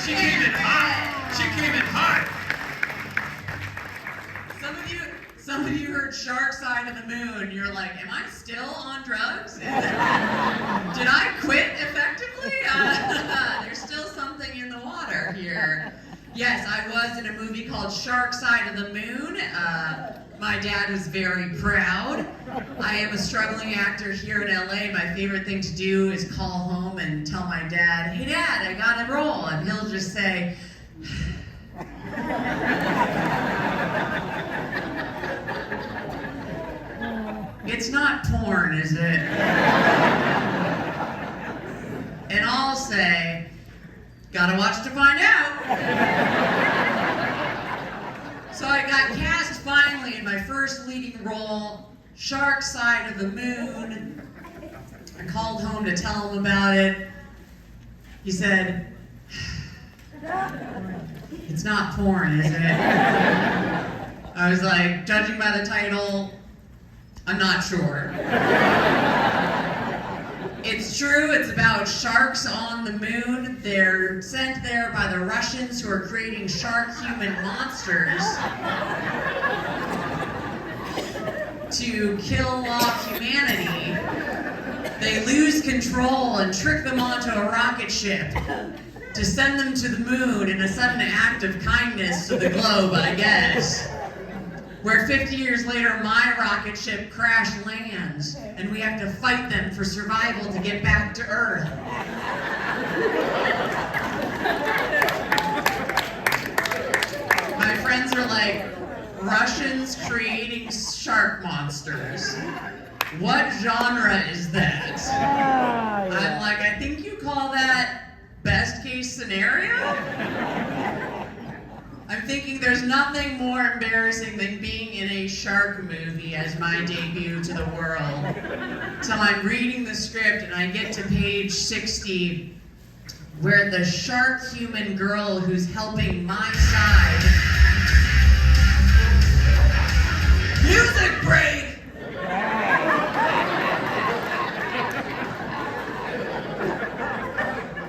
She came in hot. She came in hot. Some of you heard Shark Side of the Moon. You're like, am I still on drugs? Did I quit effectively? There's still something in the water here. Yes, I was in a movie called Shark Side of the Moon. My dad was very proud. I am a struggling actor here in LA. My favorite thing to do is call home and tell my dad, hey Dad, I got a role. And he'll just say, it's not porn, is it? And I'll say, gotta watch to find out. So I got cast finally in my first leading role, Shark Side of the Moon. I called home to tell him about it. He said, it's not porn, is it? I was like, judging by the title, I'm not sure. It's true, it's about sharks on the moon. They're sent there by the Russians who are creating shark-human monsters to kill off humanity. They lose control and trick them onto a rocket ship to send them to the moon in a sudden act of kindness to the globe, I guess. Where 50 years later, my rocket ship crash lands, and we have to fight them for survival to get back to Earth. My friends are like, Russians creating shark monsters. What genre is that? I'm like, I think you call that best case scenario? I'm thinking there's nothing more embarrassing than being in a shark movie as my debut to the world. So I'm reading the script and I get to page 60 where the shark human girl who's helping my side... Music break!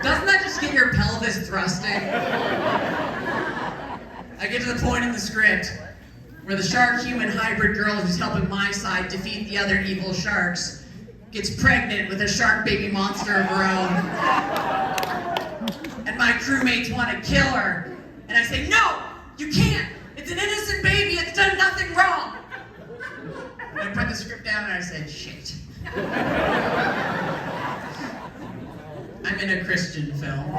Doesn't that just get your pelvis thrusting? I get to the point in the script where the shark-human hybrid girl who's helping my side defeat the other evil sharks gets pregnant with a shark baby monster of her own. And my crewmates want to kill her. And I say, no, you can't. It's an innocent baby. It's done nothing wrong. And I put the script down and I said, shit. I'm in a Christian film.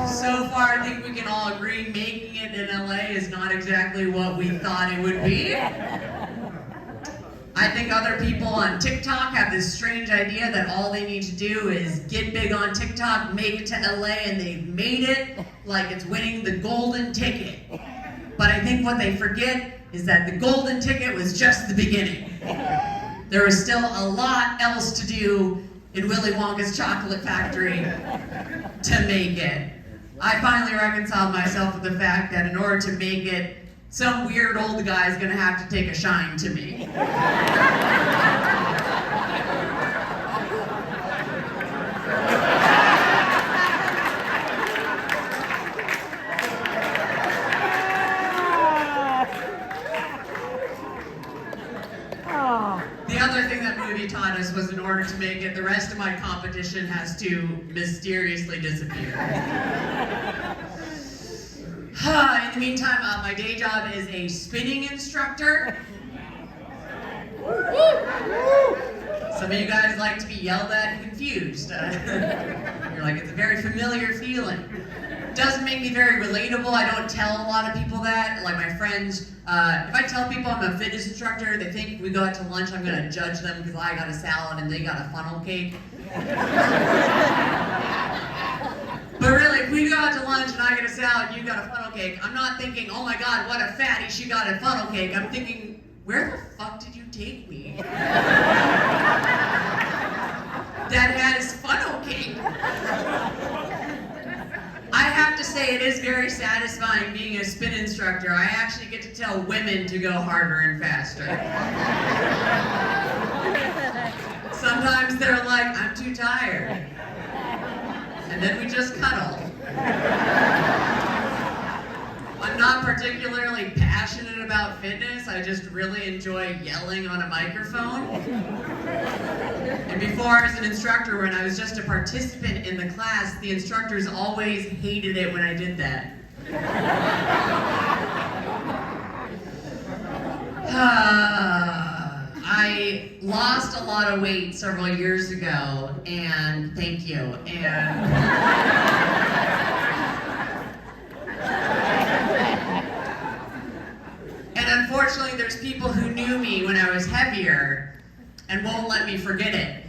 So far, I think we can all agree making it in LA is not exactly what we thought it would be. I think other people on TikTok have this strange idea that all they need to do is get big on TikTok, make it to LA, and they've made it like it's winning the golden ticket. But I think what they forget is that the golden ticket was just the beginning. There was still a lot else to do in Willy Wonka's chocolate factory to make it. I finally reconciled myself with the fact that in order to make it, some weird old guy is going to have to take a shine to me. The other thing that movie taught us was in order to make it, the rest of my competition has to mysteriously disappear. In the meantime, my day job is a spinning instructor. Some of you guys like to be yelled at and confused. You're like, it's a very familiar feeling. Doesn't make me very relatable. I don't tell a lot of people that. Like my friends, if I tell people I'm a fitness instructor, they think if we go out to lunch, I'm gonna judge them because I got a salad and they got a funnel cake. But really, if we go out to lunch and I get a salad and you got a funnel cake, I'm not thinking, oh my God, what a fatty, she got a funnel cake. I'm thinking, where the fuck did you take me? That has funnel cake. I have to say it is very satisfying being a spin instructor. I actually get to tell women to go harder and faster. Sometimes they're like, I'm too tired. And then we just cuddle. I'm not particularly passionate about fitness. I just really enjoy yelling on a microphone. And before I was an instructor, when I was just a participant in the class, the instructors always hated it when I did that. I lost a lot of weight several years ago, and thank you. And unfortunately, there's people who knew me when I was heavier and won't let me forget it.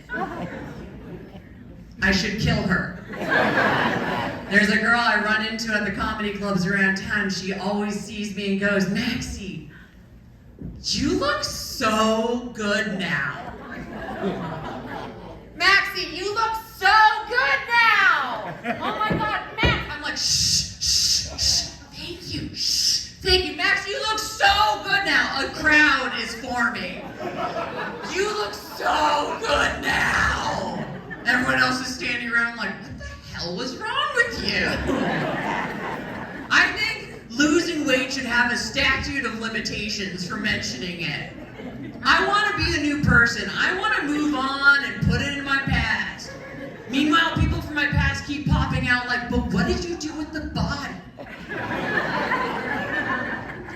I should kill her. There's a girl I run into at the comedy clubs around town. She always sees me and goes, Maxi, you look so good now. Maxi, you look so good now. Oh my God, Max. I'm like, shh, shh, shh. Thank you, shh. Thank you, Max, you look so good now. A crowd is forming. You look so good now. Everyone else is standing around like, what the hell was wrong with you? I think losing weight should have a statute of limitations for mentioning it. I want to be a new person. I want to move on and put it in my past. Meanwhile, people from my past keep popping out like, but what did you do with the body?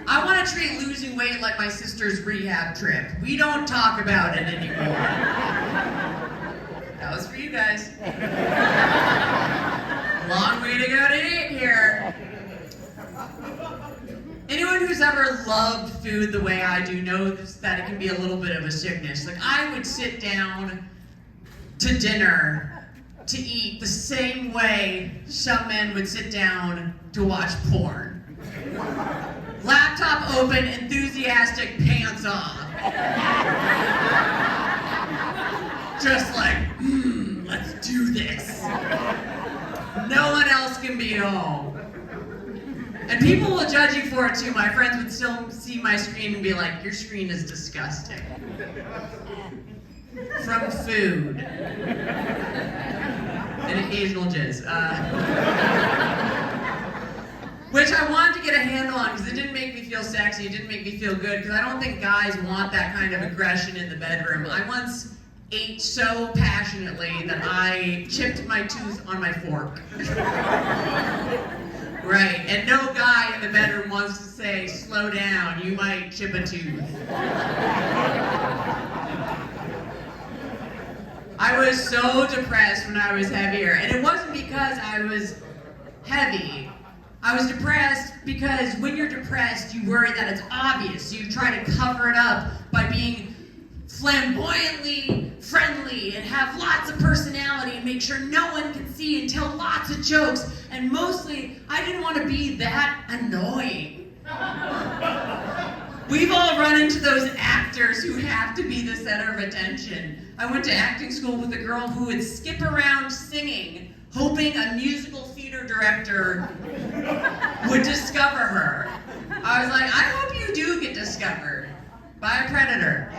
I want to treat losing weight like my sister's rehab trip. We don't talk about it anymore. That was for you guys. Long way to go to 8 here. Anyone who's ever loved food the way I do knows that it can be a little bit of a sickness. Like, I would sit down to dinner to eat the same way some men would sit down to watch porn. Laptop open, enthusiastic, pants off. Just like, let's do this. No one else can be home. And people will judge you for it too. My friends would still see my screen and be like, your screen is disgusting. From food. And occasional jizz. Which I wanted to get a handle on because it didn't make me feel sexy, it didn't make me feel good, because I don't think guys want that kind of aggression in the bedroom. I once ate so passionately that I chipped my tooth on my fork. Right, and no guy in the bedroom wants to say, slow down, you might chip a tooth. I was so depressed when I was heavier, and it wasn't because I was heavy. I was depressed because when you're depressed, you worry that it's obvious. So you try to cover it up by being flamboyantly friendly and have lots of personality and make sure no one can see and tell lots of jokes. And mostly, I didn't want to be that annoying. We've all run into those actors who have to be the center of attention. I went to acting school with a girl who would skip around singing, hoping a musical theater director would discover her. I was like, I hope you do get discovered by a predator.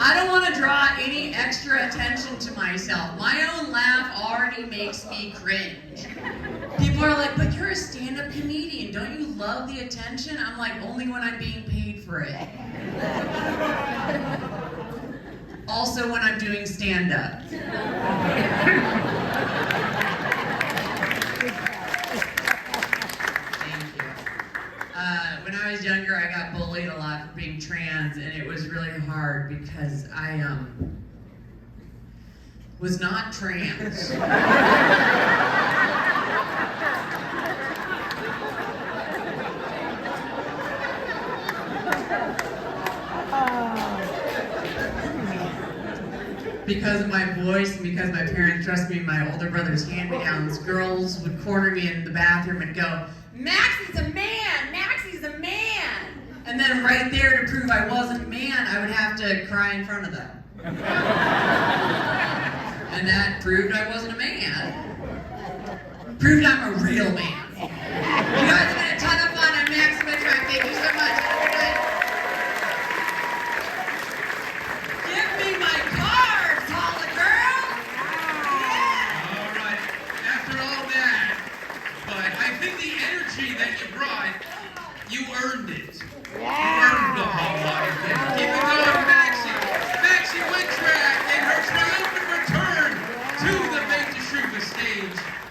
I don't want to draw any extra attention to myself. My own laugh already makes me cringe. People are like, but you're a stand-up comedian. Don't you love the attention? I'm like, only when I'm being paid for it. Also when I'm doing stand-up. When I was younger, I got bullied a lot for being trans, and it was really hard because I was not trans. Because of my voice and because my parents trusted me in my older brother's hand-me-downs, girls would corner me in the bathroom and go, Maxi's a man! Maxi's a man! And then right there, to prove I wasn't a man, I would have to cry in front of them. And that proved I wasn't a man. Proved I'm a real man. You guys have had a ton of fun. I'm Maxi Witrak. Thank you so much. Have a good night. energy that you brought, you earned it. You earned the hot water gift. Keep it going.